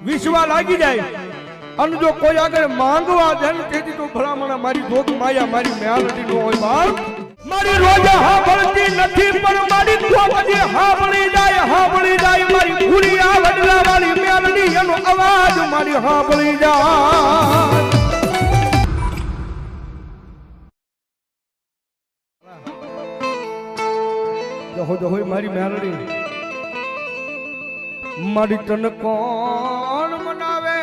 વિશ્વા લાગી જાય અને જો કોઈ આગળ માંગવા જાય તેથી તો ભલામણા મારી જોગ માયા મારી મેલડી નો હોય બાપ મારી રોજ હાંભળતી નથી પણ મારી જોગજી હાંભળી જાય મારી પૂરી આ વડલા વાળી મેલડી એનો અવાજ મારી હાંભળી જાય જો હોય મારી મેલડી મારી તન કોણ મનાવે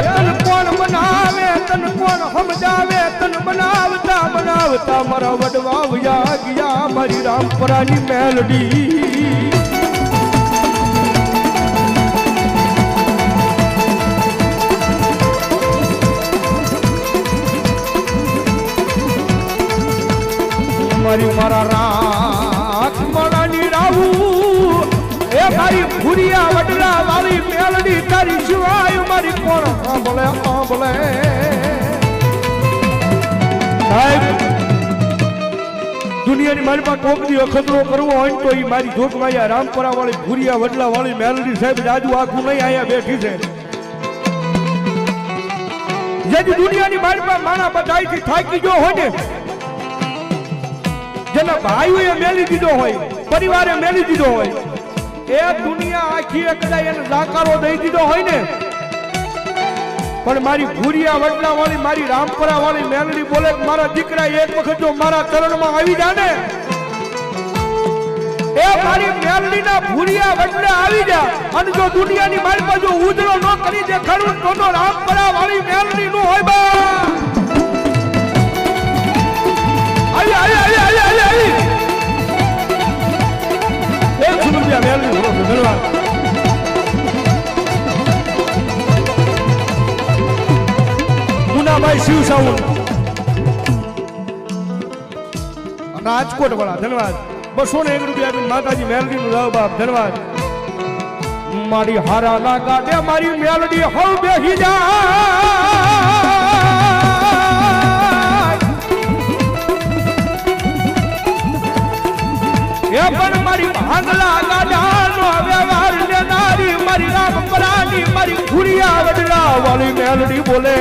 તન કોણ બનાવે તન કોણ સમજાવે તન બનાવતા બનાવતા મારા વડવા વયા ગયા મારી રામપરાની મેલડી મારી મારા રાખ મારાની રાવું એ મારી ભૂરિયા વડલા વાળી મેલડી તારી સિવાય મારી કોણ સાંભળે સાહેબ દુનિયાની મારી પાસે કોકની અખતરો કરવો હોય તો એ મારી જોગમાયા રામપરા વાળી ભૂરિયા વડલા વાળી મેલડી સાહેબ રાજુ આખું નહીં અહીંયા બેઠી છે જેથી દુનિયાની મારી પાસે માણા બધાઈથી થાકી ગયો હોય ને જેના ભાઈઓએ મેલી દીધો હોય પરિવારે મેલી દીધો હોય એ દુનિયા આખી કદાચ એને જાકારો દઈ દીધો હોય ને પણ મારી ભૂરિયા વડલા વાળી મારી રામપરા વાળી મેલડી બોલે મારા દીકરા એક વખત જો મારા ચરણમાં આવી જાય ને એ મારી મેલડીના ભૂરિયા વડલા આવી જાય અને જો દુનિયાની મારી પાસે ઉજળો ન કરી દેખાડું તો રામપરા વાળી મેલડી નું હોય બા મુનાભાઈ શિવ સાઉન્ડ રાજકોટ વાળા ધન્યવાદ 201 રૂપિયા આપીને માતાજી મેલડી નું રાવ બાપ ધન્યવાદ મારી હારા ના ગાડે મારી મેલડી હવ બેહી જાય એ પણ મારી ભાંગલા ગાડાનો વ્યવહાર લેનારી મારી રામપરાની મારી ભૂરિયા વડલા વાળી મેલડી બોલે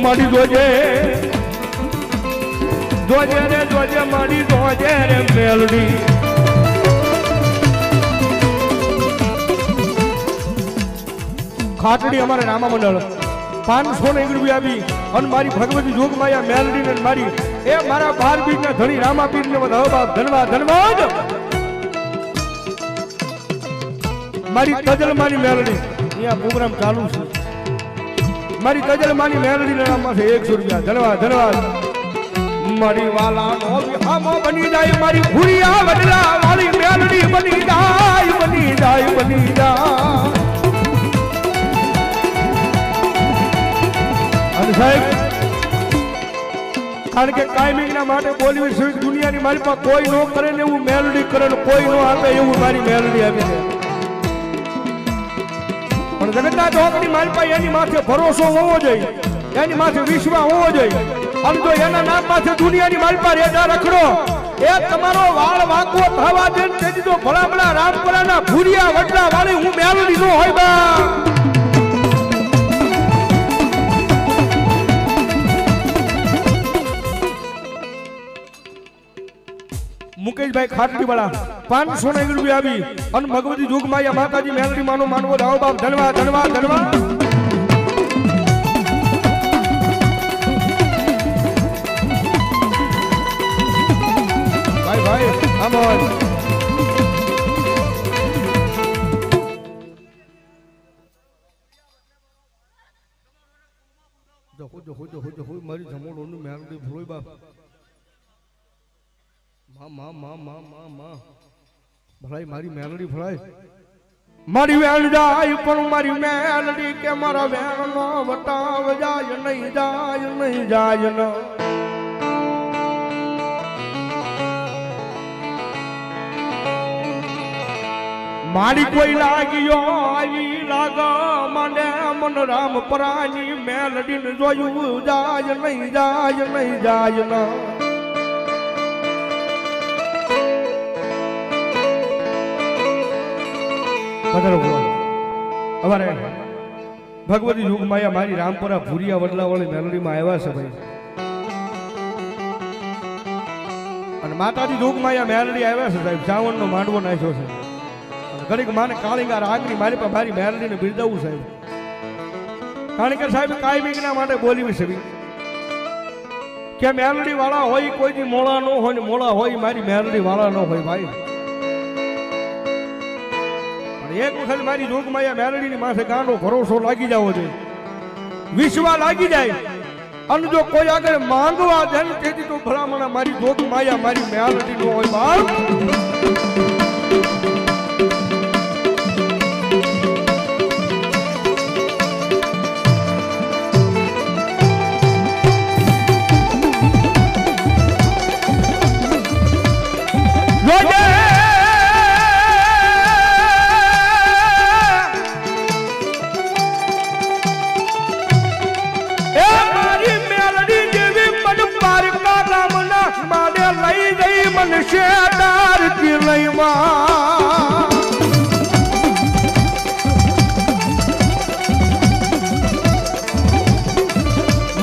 મારી જોજે મારી જોજે રે મેલડી ખાટડી અમારે રામા મંડળ 501 રૂપિયા આપી અને મારી ભગવતી જોગમાયા મેલડી ને મારી એ મારા 12 બીજ ના ધણી રામાપીર ને વધાવો બાપ ધન્યવાદ મારી તજલમાની મેલડી અહીંયા પ્રોગ્રામ ચાલુ છે મારી તજલમાની મેલડી ના નામ છે 100 રૂપિયા ધન્યવાદ મારી વાલાનો વિહામો બની જાય મારી ભૂરિયા વડલા વાળી મેલડી બની જાય અને સાહેબ કારણ કે કાયમીના માટે બોલવી છે દુનિયાની મારી પાસે કોઈ નો કરે ને એવું મેલડી કરે ને કોઈ નો આપે એવું મારી મેલડી આપી છે પણ જગતના જોગની મારી પાસે એની માથે ભરોસો હોવો જોઈએ એની માથે વિશ્વાસ હોવો જોઈએ અને જો એના નામ માથે દુનિયાની મારી પાસે રેડા રખડો એ તમારો વાળ વાંકો થવા દે તેથી તો ભલા રામપરાના ભૂરિયા વડલા વાળી હું મેલડી નો હોય બા મુકેશભાઈ ખાટડી વાળા 501 રૂપિયા આવી અને ભગવતી જોગમાયા માતાજી મેલડી માનો માનવો રાવ બાપ ધન્યવાદ ભાઈ આમ જો મારી જમોડોની મેલડી ભૂલોય બાપ ભલાઈ મારી મેલડી ભલાઈ મારી વેણ જાય પણ મારી મેલડી કે મારા વેણ નો વટાવ જાય નહીં જાય ન મારી કોઈ લાગ્યો આવી મન રામ પરાની મેલડીને જોયું જાય નહીં જાય નહીં જાય ના અમારે ભગવતી યુગમાયા મારી રામપુરા ભૂરિયા વડલા વાળી મેલડીમાં આવ્યા છે ભાઈ અને માતાજી યુગમાયા મેલડી આવ્યા છે સાહેબ ચાવણનો માંડવો નાખ્યો છે ઘડીક માને કાળીંગા રાગની મારી પાસે મારી મેલડીને બિરદાવું સાહેબ કારણ કે સાહેબ કાયમિકના માટે બોલવી છે કે મેલડી વાળા હોય કોઈ દી મોળા ન હોય ને મોળા હોય મારી મેલડી વાળા ન હોય ભાઈ એક વખત મારી જોગમાયા મેલડીની માથે ગાંડો ભરોસો લાગી જાવો જોઈએ વિશ્વા લાગી જાય અને જો કોઈ આગળ માંગવા જાય ને તેથી તો ભલામણા મારી જોગમાયા મારી મેલડી નો હોય બાપ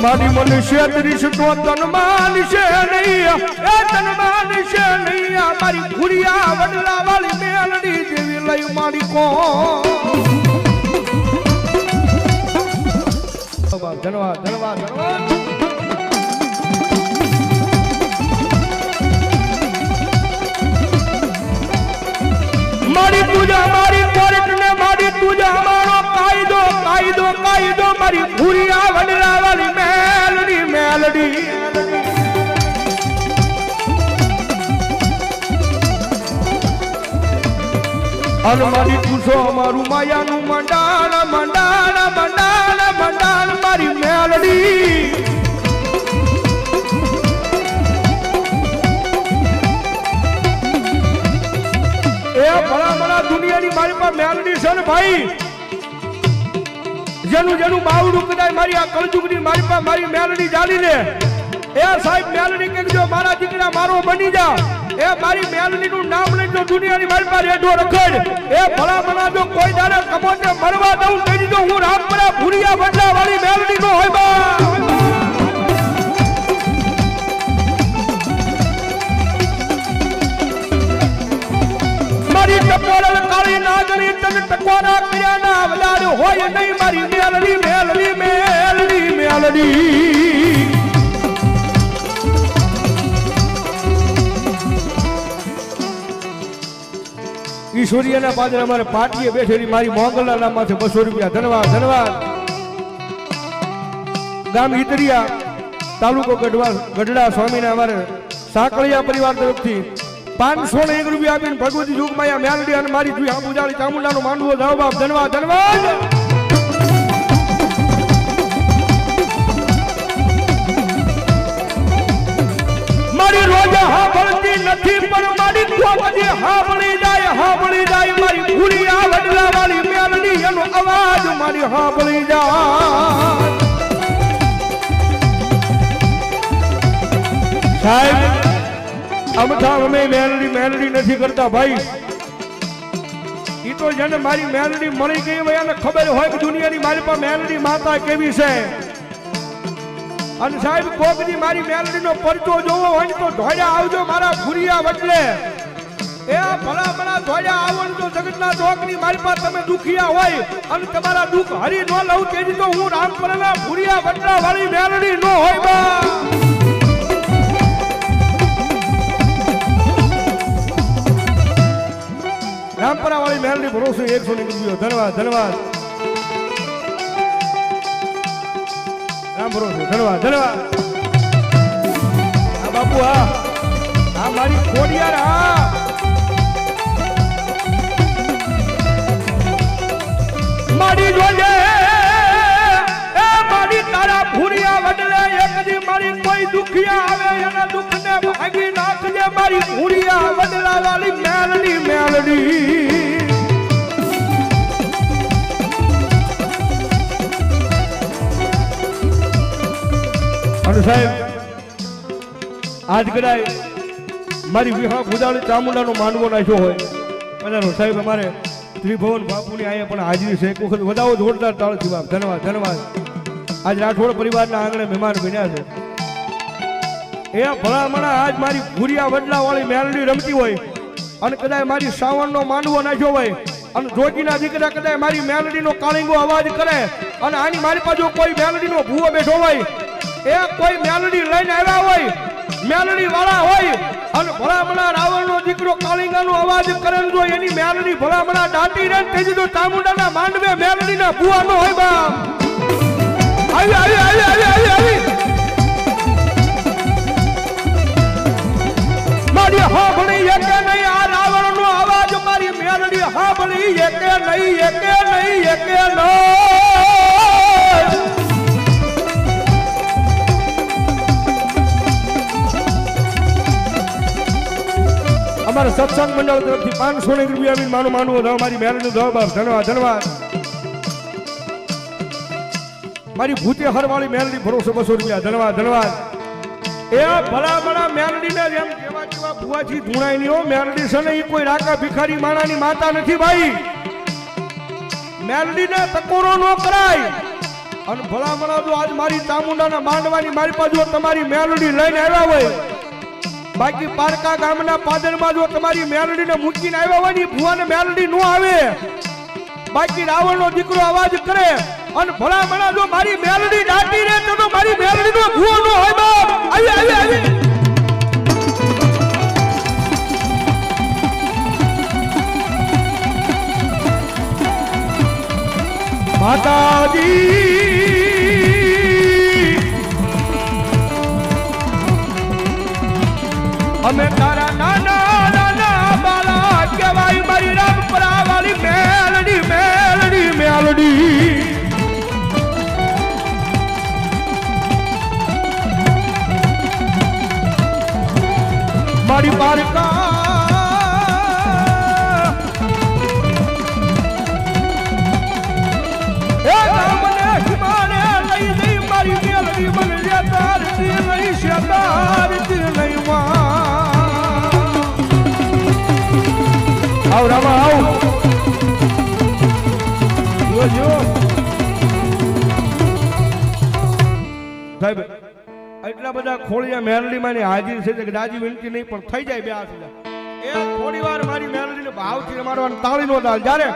મારી મનુષ્ય દૃષ્ટો તનમાન છે નહીં એ તનમાન છે નહીં મારી ભૂરિયા વડલા વાળી મેલડી જેવી લઈ મારી કો ધન્યવાદ ધન્યવાદ ધન્યવાદ મારી પૂજા મારી કોર્ટ ને મારી પૂજા મારો કાયદો કાયદો કાયદો મારી ભૂરિયા વડલા વાળી મેલડી મેલડી અને મારી પૂછો મારું માયાનું મંડાણ મંડાણ મંડાણ મંડાણ મારી મેલડી દુનિયાની મારી પાસે મેલડી છે ને ભાઈ જેનું જેનું બાવડું કદાય મારી આ કળજુગની મારી પાસે મારી મેલડી ચાલી લે એ સાહેબ મેલડી કે જો મારા દીકરા મારો બની જા એ મારી મેલડી નું નામ લઈ જો દુનિયાની મારી પાસે રેડો રખડ એ ભલામણા જો કોઈ દાડે કમોને મરવા દઉં કહી દીધો હું રામપરા ભૂરિયા વડલા વાળી મેલડી નો હોય બા ટકોરલ કાળી નાગણી તન ટકોરા કર્યાના વલાડ હોય નહીં મારી મેલડી મેલડી મેલડી મેલડી ઈશ્વરીયાના પાદરે અમારે પાટીએ બેઠેલી મારી મોંગલના નામમાંથી 200 રૂપિયા ધન્યવાદ ધન્યવાદ ગામ હિતરિયા તાલુકો ગઢડા સ્વામીના અમારે સાંકળિયા પરિવાર તરફથી 501 રૂપિયા આપીને ભગવતી યુગમાયા મેલડી અને મારી જુઈ આંબુજાળી ચામુંડાનો માંડવો જાવ બાપ ધન્યવાદ ધન્યવાદ મારી રોજા હાંભળતી નથી પણ મારી કોકજી હાંભળી જાય મારી ભૂરિયા વડલા વાળી મેલડી એનો અવાજ મારી હાંભળી જાય સાહેબ અમથા અમે મેલડી નથી કરતા ભાઈ ઈ તો જેને મારી મેલડી મળી ગઈ હોય એને ખબર હોય કે દુનિયાની મારી પાસે મેલડી માતા કેવી છે અને સાહેબ કોકની મારી મેલડી નો પરચો જોવો હોય તો ધોળ્યા આવજો મારા ભૂરિયા વડલે એ ભલા ભલા ધોળ્યા આવો તો જગતના ચોકની મારી પાસે તમે દુખિયા હોય અને તમારા દુઃખ હરી ન લઉં તેજી તો હું રામપરાના ભૂરિયા વડલા વાળી મેલડી નો હોય બા રામપરા વાળી મેલડી ભરોસે 100 રૂપિયા ધન્યવાદ ધન્યવાદ રામ ભરોસે ધન્યવાદ ધન્યવાદ આ બાપુ આ મારી ખોડિયાર મારી જોજે એ મારી તારા ભૂરિયા વડલે એક દી મારી કોઈ દુખિયા આવે એના દુઃખને ભાગી નાખજે મારી ભૂરિયા વડલા વાળી મેલડી મેલડી અને સાહેબ આજ કદાચ મારી વિહા ગુદાળી ચામુંડાનો માંડવો નાખ્યો હોય બધાનો સાહેબ અમારે ત્રિભુવન બાપુની અહીંયા પણ હાજરી છે એક વખત વધાવો જોરદાર તાળથી બાપ ધન્યવાદ ધન્યવાદ આજ રાઠોડ પરિવારના આંગણે મહેમાન બન્યા છે એ ભલામણા આજ મારી ભૂરિયા વડલા વાળી મેલડી રમતી હોય અને કદાચ મારી શ્રાવણનો માંડવો નાખ્યો હોય અને જોગીના દીકરા કદાચ મારી મેલડીનો કાળીંગો અવાજ કરે અને આની મારી પાસે કોઈ મેલડીનો ભૂવો બેઠો હોય એ કોઈ મેલડી લઈને આવ્યા હોય મેલડી વાળા હોય અને ભલામણા રાવણનો દીકરો કાળીંગાનો અવાજ કરે જો એની મેલડી ભલામણા દાટી રે તેજી તો ચામુંડાના માંડવે મેલડીના ભૂવાનો હોય બાપ આવી આવી આવી આવી આવી આવી મારી હા ભણી એકે નહીં આ રાવણનો અવાજ મારી મેલડી હા ભણી એકે નહીં એકે નહીં એકે નહીં અમારા સત્સંગ મંડળ તરફથી 500 રૂપિયા માનું માનવું મારી મેલડીનો ધન્યવાદ ધન્યવાદ ધન્યવાદ મારી ભૂતે હરવાળી મેલડી ભરોસો 200 રૂપિયા ધન્યવાદ ધન્યવાદ એ ભલામણા મેલડીને જેમ કેવા કેવા ભુવાથી ધૂણાય નહીં હો મેલડી છે ને એ કોઈ રાકા ભિખારી માણાની માતા નથી ભાઈ મેલડીને ટકોરો ન કરાય અને ભલામણા જો આજ મારી ચામુંડાના માંડવાની મારી પાસે તમારી મેલડી લઈને આવ્યા હોય બાકી પારકા ગામના પાદરમાં જો તમારી મેલડીને મૂકીને આવ્યા હોય ને ભુવાને મેલડી ન આવે બાકી રાવણનો દીકરો અવાજ કરે અને ભલામણા જો મારી મેલડી દાટી રે તો મારી મેલડીનો ભુવો ન હોય બાપ આવી આવી આવી માતાજી અમે તારા નાના નાના બાલા કહેવાય મારી રામપરા વાળી મેલડી મેલડી મેલડી મારી પારકા એ રામને હિમાને લઈ જઈ મારી મેલડી મને લેતાર તી નહીં શેતાર તી નહીં આવ રામા આવ જો જો સાહેબ એટલા બધા ખોળિયા મેલડીમાંની હાજરી છે કે દાજી વિનંતી નહીં પણ થઈ જાય બે હાથ એ થોડી વાર મારી મેલડીને ભાવથી રમાડવાનું તાળી નો દાલ જ્યારે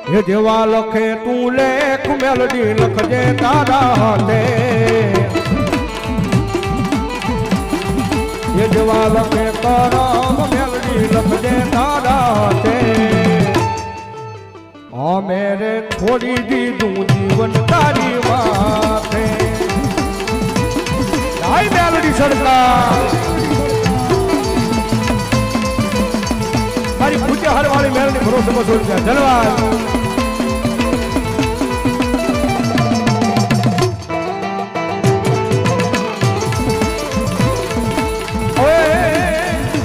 હે જેવા લખે તું લેખ મેલડી લખજે તારા હાથે હે જેવા લખે કરમ મેલડી લખજે તારા હાથે મેરે થોડી દીધું જીવન તારી વાતે આઈ મેલડી સરકાર મારી પૂજ્ય હરવાળી મેલડી ભરોસે 200 રૂપિયા ધન્યવાદ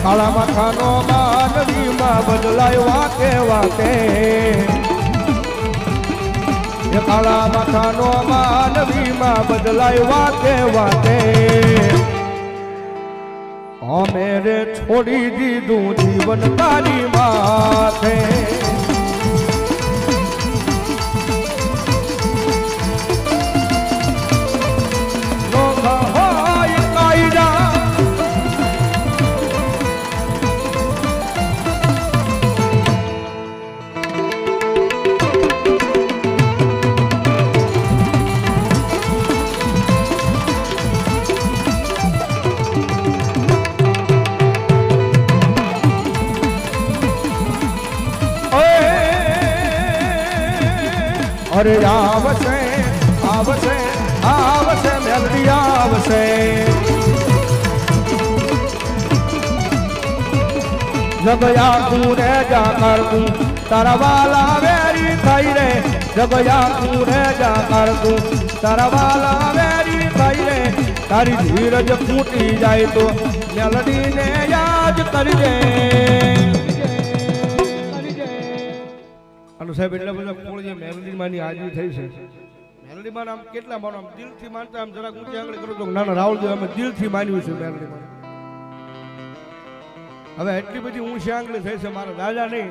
કાળા માથાનો માનવીમાં બદલાયો વાકે વાકે એ કાળા માથાનો માનવીમાં બદલાયો વાકે વાકે મેરે છોડી દીધું જીવન તારી માથે અરે આવશે આવશે આવશે મેલડી આવશે જગયા તું રે જા કર તું તારા વાલા વેરી થઈ રે જગયા તું રે જા કર તું તારા વાલા વેરી થઈ રે તારી ધીરજ ફૂટી જાય તો મેલડીને યાદ કરજે સાહેબ એટલા બધા કોળ જે મેલડી માની હાજરી થઈ છે મેલડી માં આમ કેટલા માનો આમ દિલથી માનતા આમ જરાક ઊંચી આંગળી કરો તો ના ના રાહુલજી અમે દિલથી માન્યું છે મેલડી માં. હવે એટલી બધી ઊંચી આંગળી થઈ છે મારા દાદા નહીં,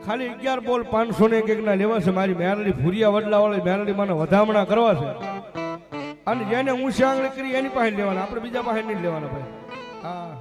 ખાલી 11 બોલ 500 ને એક ના લેવા છે મારી મેલડી ભૂરિયા વડલા વાળી મેલડી મને વધામણા કરવા છે. અને જેને ઊંચી આંગળી કરી એની પાસે લેવાના, આપણે બીજા પાસે નહીં લેવાના ભાઈ. હા